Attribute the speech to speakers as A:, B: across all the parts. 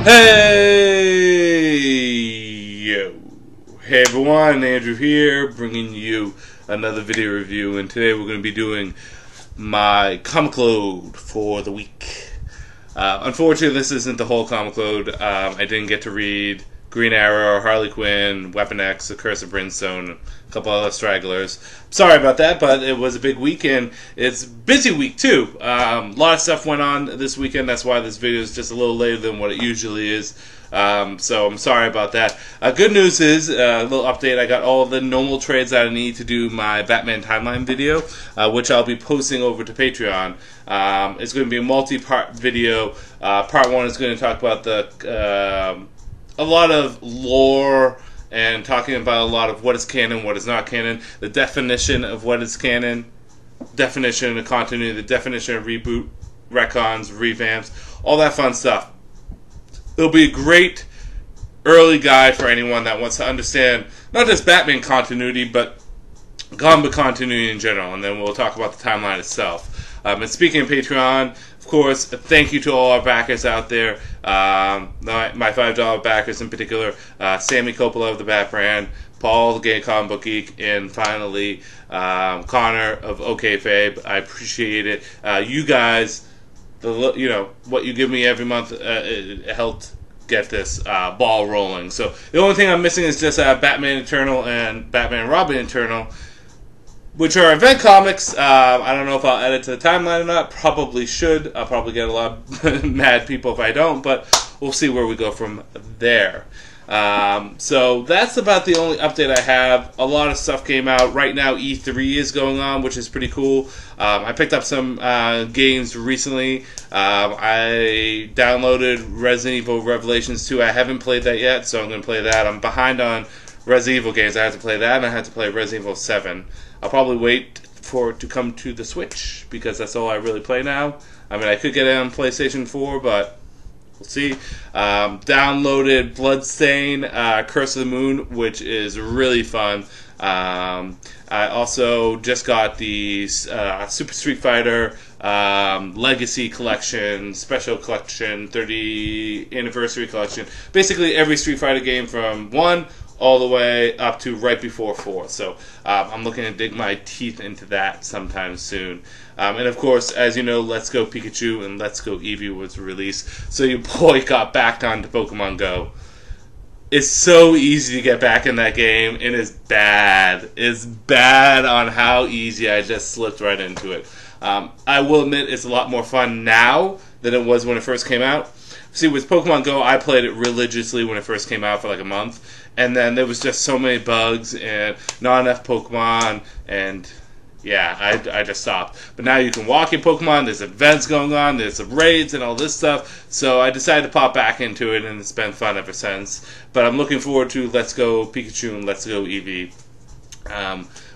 A: Hey, yo. Hey everyone, Andrew here, bringing you another video review, and today we're going to be doing my comic load for the week. Unfortunately, this isn't the whole comic load. I didn't get to read Green Arrow, Harley Quinn, Weapon X, The Curse of Brimstone, a couple other stragglers. Sorry about that, but it was a big weekend. It's a busy week too. A lot of stuff went on this weekend. That's why this video is just a little later than what it usually is. So I'm sorry about that. Good news is, a little update, I got all the normal trades that I need to do my Batman timeline video, which I'll be posting over to Patreon. It's going to be a multi-part video. Part 1 is going to talk about a lot of lore and talking about a lot of what is canon, what is not canon, the definition of what is canon, definition of continuity, the definition of reboot, retcons, revamps, all that fun stuff. It'll be a great early guide for anyone that wants to understand not just Batman continuity, but comic continuity in general, and then we'll talk about the timeline itself. And speaking of Patreon, of course, thank you to all our backers out there. My $5 backers in particular, Sammy Coppola of the Bat Brand, Paul, the Gay Comic Book Geek, and finally, Connor of OKayFabe. I appreciate it. You guys, what you give me every month, it helped get this ball rolling. So the only thing I'm missing is just Batman Eternal and Batman Robin Eternal, which are event comics. I don't know if I'll add it to the timeline or not. Probably should. I'll probably get a lot of mad people if I don't, but we'll see where we go from there. So that's about the only update I have. A lot of stuff came out. Right now E3 is going on, which is pretty cool. I picked up some games recently. I downloaded Resident Evil Revelations 2. I haven't played that yet, so I'm going to play that. I'm behind on Resident Evil games. I have to play that, and I have to play Resident Evil 7. I'll probably wait for it to come to the Switch, because that's all I really play now. I mean, I could get it on PlayStation 4, but we'll see. Downloaded Bloodstain, Curse of the Moon, which is really fun. I also just got the Super Street Fighter Legacy Collection, Special Collection, 30 Anniversary Collection. Basically every Street Fighter game from 1 all the way up to right before 4. So I'm looking to dig my teeth into that sometime soon. And of course, as you know, Let's Go Pikachu and Let's Go Eevee was released. So your boy got back onto Pokemon Go. It's so easy to get back in that game, and it's bad. It's bad on how easy I just slipped right into it. I will admit it's a lot more fun now than it was when it first came out. See, with Pokemon Go, I played it religiously when it first came out for like a month, and then there was just so many bugs and not enough Pokemon, and yeah, I just stopped. But now you can walk your Pokemon, there's events going on, there's raids and all this stuff, so I decided to pop back into it, and it's been fun ever since. But I'm looking forward to Let's Go Pikachu and Let's Go Eevee,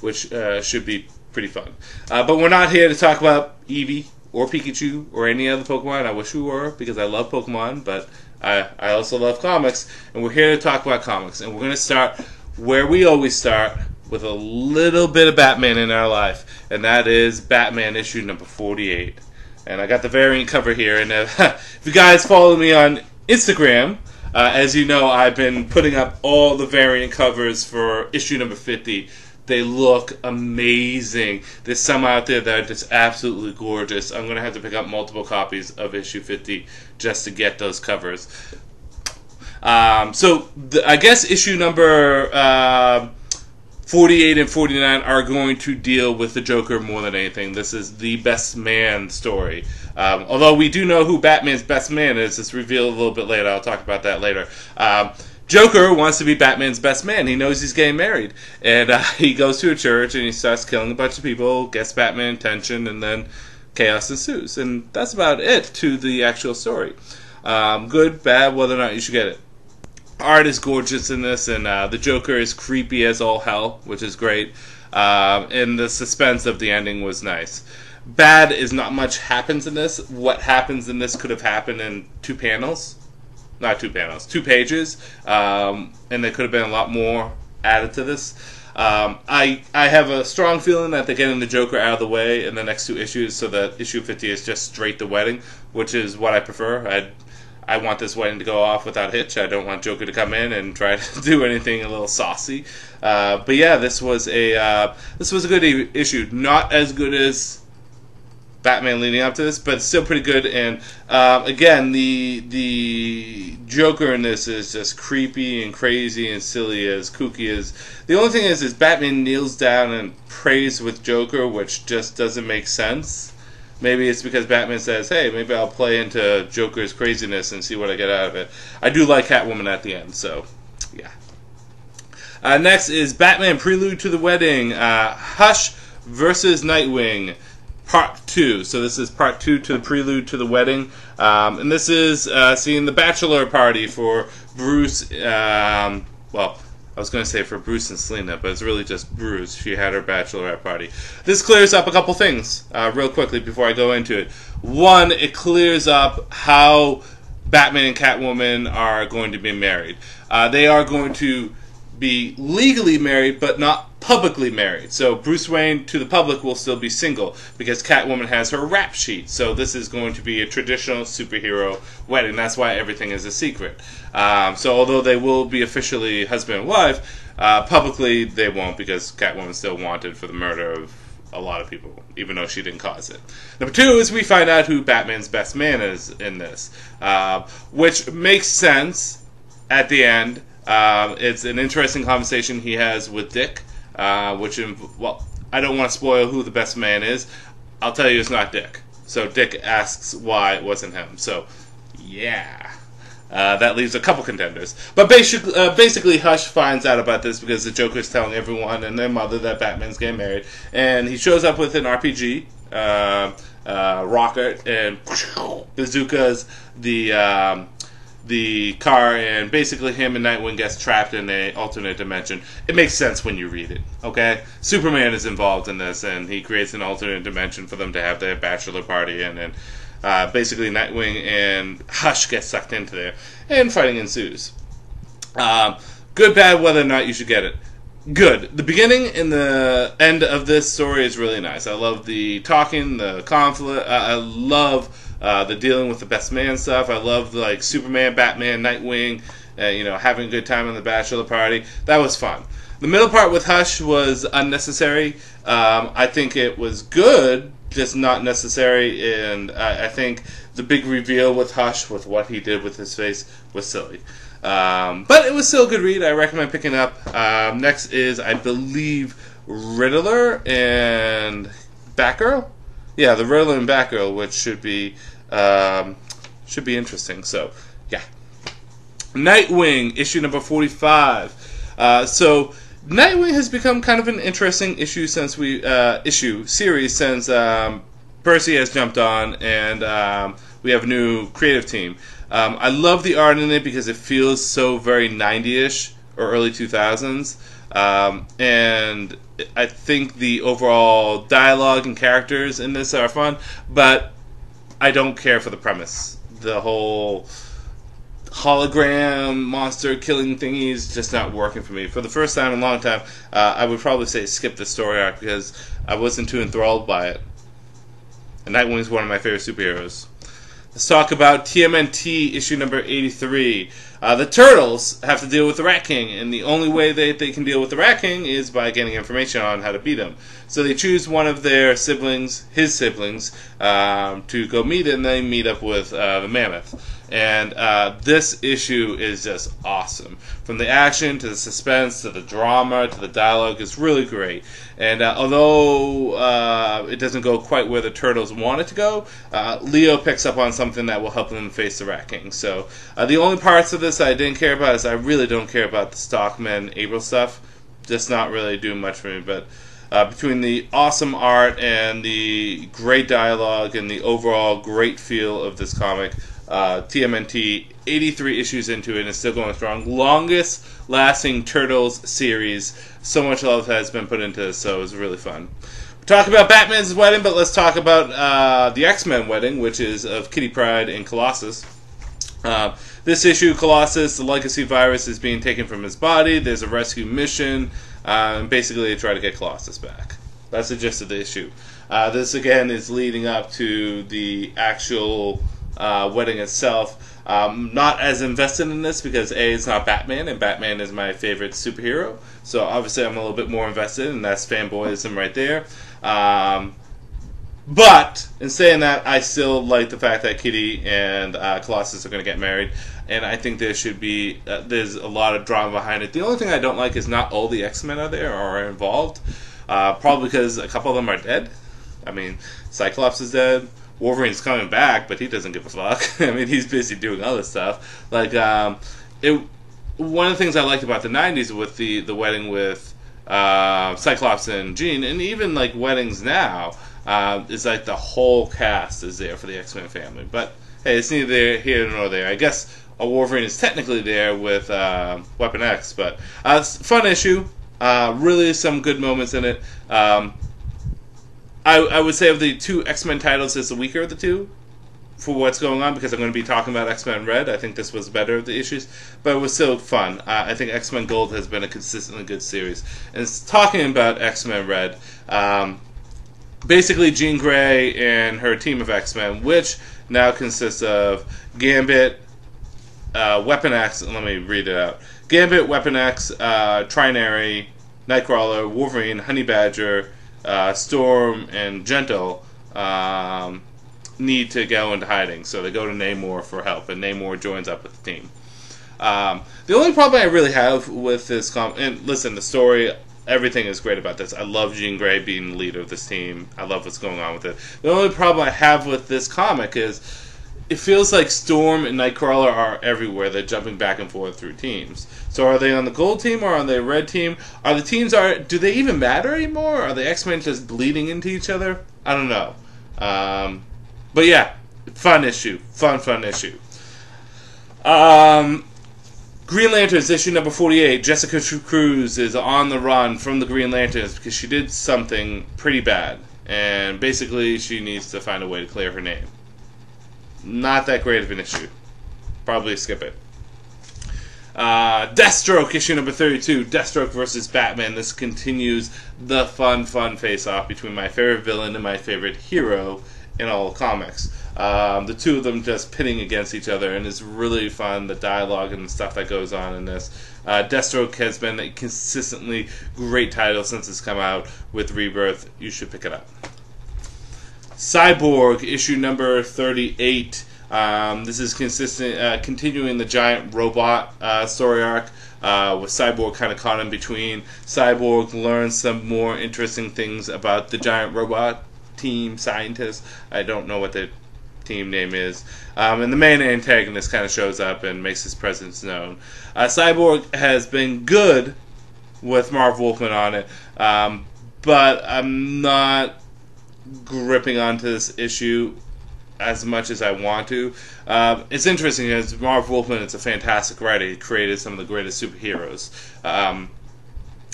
A: which should be pretty fun. But we're not here to talk about Eevee or Pikachu or any other Pokemon. I wish we were, because I love Pokemon, but I also love comics, and we're here to talk about comics. And we're going to start where we always start, with a little bit of Batman in our life, and that is Batman issue number 48. And I got the variant cover here, and if you guys follow me on Instagram, as you know, I've been putting up all the variant covers for issue number 50. They look amazing. There's some out there that are just absolutely gorgeous. I'm going to have to pick up multiple copies of issue 50 just to get those covers. I guess issue number 48 and 49 are going to deal with the Joker more than anything. This is the best man story. Although we do know who Batman's best man is. It's revealed a little bit later. I'll talk about that later. Joker wants to be Batman's best man. He knows he's getting married. And he goes to a church and he starts killing a bunch of people, gets Batman attention, and then chaos ensues. And that's about it to the actual story. Good, bad, whether or not you should get it. Art is gorgeous in this, and the Joker is creepy as all hell, which is great. And the suspense of the ending was nice. Bad is not much happens in this. What happens in this could have happened in 2 panels. Not 2 panels, 2 pages. And there could have been a lot more added to this. I have a strong feeling that they're getting the Joker out of the way in the next 2 issues, so that issue 50 is just straight the wedding, which is what I prefer. I want this wedding to go off without a hitch. I don't want Joker to come in and try to do anything a little saucy. But yeah, this was a good issue. Not as good as Batman leading up to this, but still pretty good. And again, the Joker in this is just creepy and crazy and silly as kooky as. The only thing is Batman kneels down and prays with Joker, which just doesn't make sense. Maybe it's because Batman says, hey, maybe I'll play into Joker's craziness and see what I get out of it. I do like Catwoman at the end, so yeah. Next is Batman Prelude to the Wedding, Hush versus Nightwing, Part 2. So this is Part 2 to the Prelude to the Wedding. And this is seeing the bachelor party for Bruce, well, I was going to say for Bruce and Selena, but it's really just Bruce. She had her bachelorette party. This clears up a couple things real quickly before I go into it. One, it clears up how Batman and Catwoman are going to be married. They are going to be legally married, but not publicly married. So Bruce Wayne to the public will still be single because Catwoman has her rap sheet. So this is going to be a traditional superhero wedding. That's why everything is a secret. So although they will be officially husband and wife, publicly they won't because Catwoman's still wanted for the murder of a lot of people, even though she didn't cause it. Number 2 is we find out who Batman's best man is in this, which makes sense at the end. It's an interesting conversation he has with Dick, well, I don't want to spoil who the best man is. I'll tell you it's not Dick. So Dick asks why it wasn't him. So, yeah. That leaves a couple contenders. But basically, Hush finds out about this because the Joker's telling everyone and their mother that Batman's getting married. And he shows up with an RPG, rocket, and bazookas the car, and basically him and Nightwing gets trapped in an alternate dimension. It makes sense when you read it, okay? Superman is involved in this, and he creates an alternate dimension for them to have their bachelor party, and then basically Nightwing and Hush get sucked into there, and fighting ensues. Good, bad, whether or not you should get it. Good. The beginning and the end of this story is really nice. I love the talking, the conflict. I love the dealing with the best man stuff. I love like Superman, Batman, Nightwing, having a good time on the bachelor party. That was fun. The middle part with Hush was unnecessary. I think it was good, just not necessary. And I think the big reveal with Hush, with what he did with his face, was silly. But it was still a good read. I recommend picking up. Next is, I believe, Riddler and Batgirl. Yeah, the Riddler and Batgirl, which should be interesting. So, yeah. Nightwing, issue number 45. So, Nightwing has become kind of an interesting issue since series since Percy has jumped on and we have a new creative team. I love the art in it because it feels so very 90-ish or early 2000s. And I think the overall dialogue and characters in this are fun, but I don't care for the premise. The whole hologram monster killing thingy is just not working for me. For the first time in a long time, I would probably say skip the story arc because I wasn't too enthralled by it. And Nightwing is one of my favorite superheroes. Let's talk about TMNT issue number 83. The Turtles have to deal with the Rat King, and the only way they can deal with the Rat King is by getting information on how to beat him. So they choose one of their siblings, his siblings, to go meet, and they meet up with the Mammoth. And this issue is just awesome. From the action to the suspense to the drama to the dialogue, it's really great. And although it doesn't go quite where the Turtles want it to go, Leo picks up on something that will help them face the Rat King. So the only parts of this I didn't care about is I really don't care about the Stockman April stuff. Just not really doing much for me. But between the awesome art and the great dialogue and the overall great feel of this comic, TMNT, 83 issues into it and it's still going strong. Longest lasting Turtles series. So much love has been put into this, so it was really fun. We talk about Batman's wedding, but let's talk about the XMen Wedding, which is of Kitty Pryde and Colossus. This issue, Colossus, the legacy virus is being taken from his body. There's a rescue mission, and basically they try to get Colossus back. That's the gist of the issue. This, again, is leading up to the actual wedding itself. Not as invested in this because A, it's not Batman, and Batman is my favorite superhero. So obviously I'm a little bit more invested, and that's fanboyism right there. But in saying that, I still like the fact that Kitty and Colossus are going to get married, and I think there should be there's a lot of drama behind it. The only thing I don't like is not all the X-Men are there or are involved, probably because a couple of them are dead. I mean, Cyclops is dead. Wolverine's coming back, but he doesn't give a fuck. I mean, he's busy doing other stuff. Like, one of the things I liked about the '90s with the wedding with Cyclops and Jean, and even like weddings now. Is like the whole cast is there for the X-Men family. But hey, it's neither here nor there. I guess a Wolverine is technically there with Weapon X, but it's a fun issue. Really some good moments in it. I would say of the two X-Men titles, it's the weaker of the two for what's going on, because I'm going to be talking about XMen Red. I think this was better of the issues, but it was still fun. I think XMen Gold has been a consistently good series. And it's talking about XMen Red. Basically, Jean Grey and her team of X-Men, which now consists of Gambit, Weapon X, let me read it out. Gambit, Weapon X, Trinary, Nightcrawler, Wolverine, Honey Badger, Storm, and Gentle need to go into hiding. So they go to Namor for help, and Namor joins up with the team. The only problem I really have with this and listen, the story... Everything is great about this. I love Jean Grey being the leader of this team. I love what's going on with it. The only problem I have with this comic is it feels like Storm and Nightcrawler are everywhere. They're jumping back and forth through teams. So are they on the Gold team or on the Red team? Do they even matter anymore? Are the X-Men just bleeding into each other? I don't know. But yeah, fun issue. Fun issue. Green Lanterns, issue number 48. Jessica Cruz is on the run from the Green Lanterns because she did something pretty bad. And basically, she needs to find a way to clear her name. Not that great of an issue. Probably skip it. Deathstroke, issue number 32. Deathstroke versus Batman. This continues the fun face-off between my favorite villain and my favorite hero in all comics. The two of them just pitting against each other, and it's really fun, the dialogue and the stuff that goes on in this. Deathstroke has been a consistently great title since it's come out with Rebirth. You should pick it up. Cyborg, issue number 38. This is continuing the giant robot story arc, with Cyborg kind of caught in between. Cyborg learns some more interesting things about the giant robot team scientists. I don't know what the team name is. And the main antagonist kind of shows up and makes his presence known. Cyborg has been good with Marv Wolfman on it, but I'm not gripping onto this issue as much as I want to. It's interesting because Marv Wolfman is a fantastic writer. He created some of the greatest superheroes.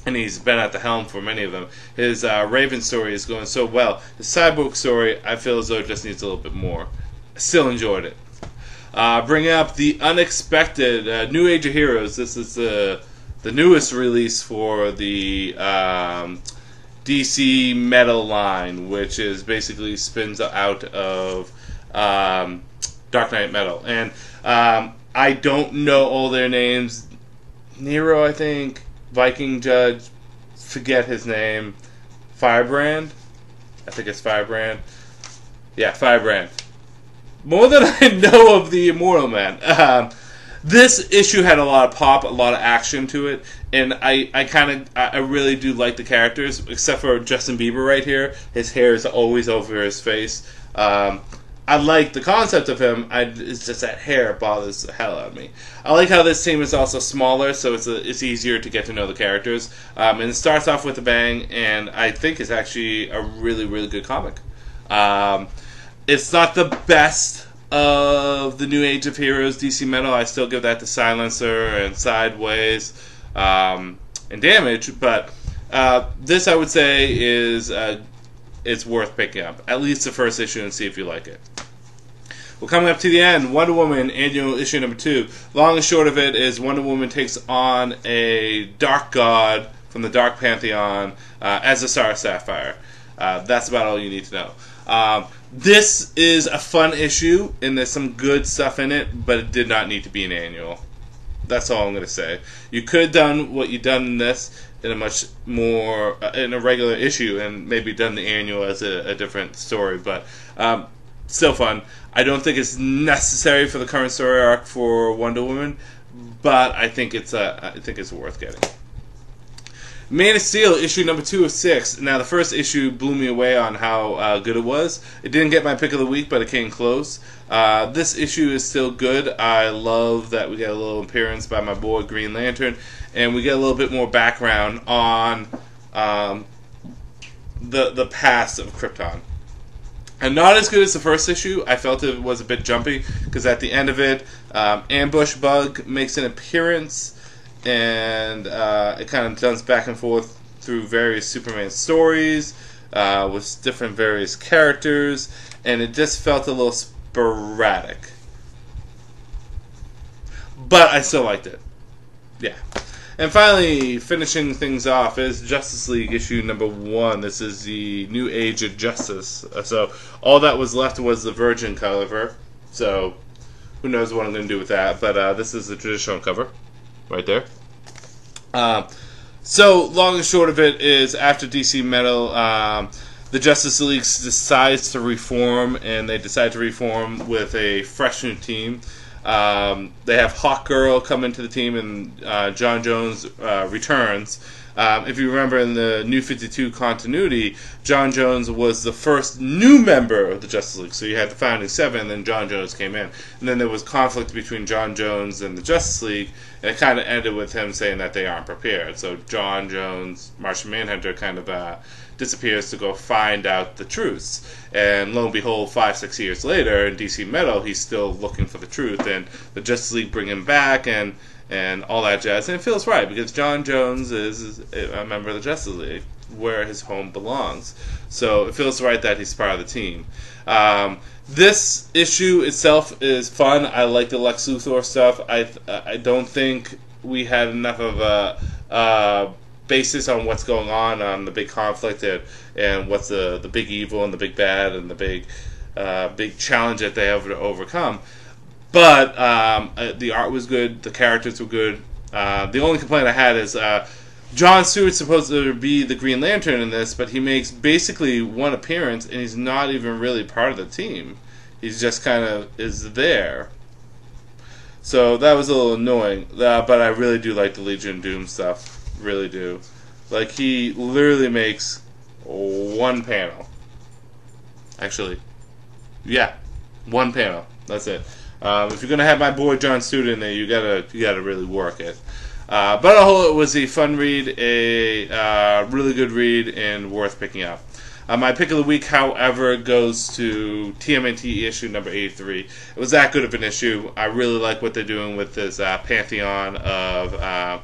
A: And he's been at the helm for many of them. His Raven story is going so well. His Cyborg story, I feel as though it just needs a little bit more. I still enjoyed it. Bringing up the unexpected New Age of Heroes. This is the newest release for the DC Metal line, which is basically spins out of Dark Knight Metal. And I don't know all their names. Nero, I think. Viking Judge, forget his name. Firebrand? I think it's Firebrand. Yeah, Firebrand. More than I know of the Immortal Man. This issue had a lot of pop, a lot of action to it, and I really do like the characters, except for Justin Bieber right here. His hair is always over his face. I like the concept of him. It's just that hair bothers the hell out of me. I like how this team is also smaller, so it's easier to get to know the characters. And it starts off with a bang, and I think it's actually a really, really good comic. It's not the best of the New Age of Heroes DC Metal. I still give that to Silencer and Sideways and Damage, but this I would say is it's worth picking up. At least the first issue and see if you like it. Well, coming up to the end, Wonder Woman annual issue number 2. Long and short of it is Wonder Woman takes on a dark god from the Dark Pantheon as a Star Sapphire. That's about all you need to know. This is a fun issue, and there's some good stuff in it, but it did not need to be an annual. That's all I'm going to say. You could have done what you've done in this in a much more, in a regular issue, and maybe done the annual as a different story, but still fun. I don't think it's necessary for the current story arc for Wonder Woman, but I think it's worth getting. Man of Steel, issue number 2 of 6. Now, the first issue blew me away on how good it was. It didn't get my pick of the week, but it came close. This issue is still good. I love that we get a little appearance by my boy Green Lantern, and we get a little bit more background on the past of Krypton. And not as good as the first issue. I felt it was a bit jumpy, because at the end of it, Ambush Bug makes an appearance, and it kind of jumps back and forth through various Superman stories with different various characters, and it just felt a little sporadic. But I still liked it. Yeah. And finally, finishing things off is Justice League issue number 1. This is the New Age of Justice. So all that was left was the Virgin cover. So who knows what I'm going to do with that. But this is the traditional cover right there. So long and short of it is, after DC Metal, the Justice League decides to reform, and they decide to reform with a fresh new team. They have Hawkgirl come into the team, and John Jones returns. If you remember, in the New 52 continuity, John Jones was the first new member of the Justice League. So you had the Founding Seven, and then John Jones came in. And then there was conflict between John Jones and the Justice League, and it kind of ended with him saying that they aren't prepared. So John Jones, Martian Manhunter, kind of disappears to go find out the truths. And lo and behold, 5-6 years later, in DC Metal, he's still looking for the truth, and the Justice League bring him back, and all that jazz. And it feels right, because John Jones is a member of the Justice League, where his home belongs. So it feels right that he's part of the team. This issue itself is fun. I like the Lex Luthor stuff. I don't think we had enough of a basis on what's going on the big conflict, and what's the big evil and the big bad and the big challenge that they have to overcome. But the art was good, the characters were good. The only complaint I had is John Stewart's supposed to be the Green Lantern in this, but he makes basically one appearance, and he's not even really part of the team. He's just kind of is there. So that was a little annoying. But I really do like the Legion of Doom stuff. Really do. Like, he literally makes one panel. Actually, yeah, one panel. That's it. If you're gonna have my boy John Stewart in there, you gotta really work it. But on the whole, it was a fun read, a really good read, and worth picking up. My pick of the week, however, goes to TMNT issue number 83. It was that good of an issue. I really like what they're doing with this pantheon of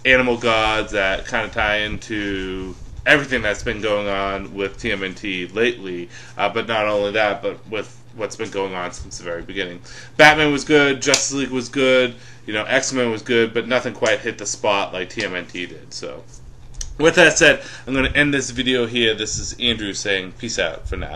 A: animal gods that kind of tie into everything that's been going on with TMNT lately. But not only that, but with what's been going on since the very beginning. Batman was good, Justice League was good, X-Men was good, but nothing quite hit the spot like TMNT did. So with that said, I'm going to end this video here. This is Andrew saying peace out for now.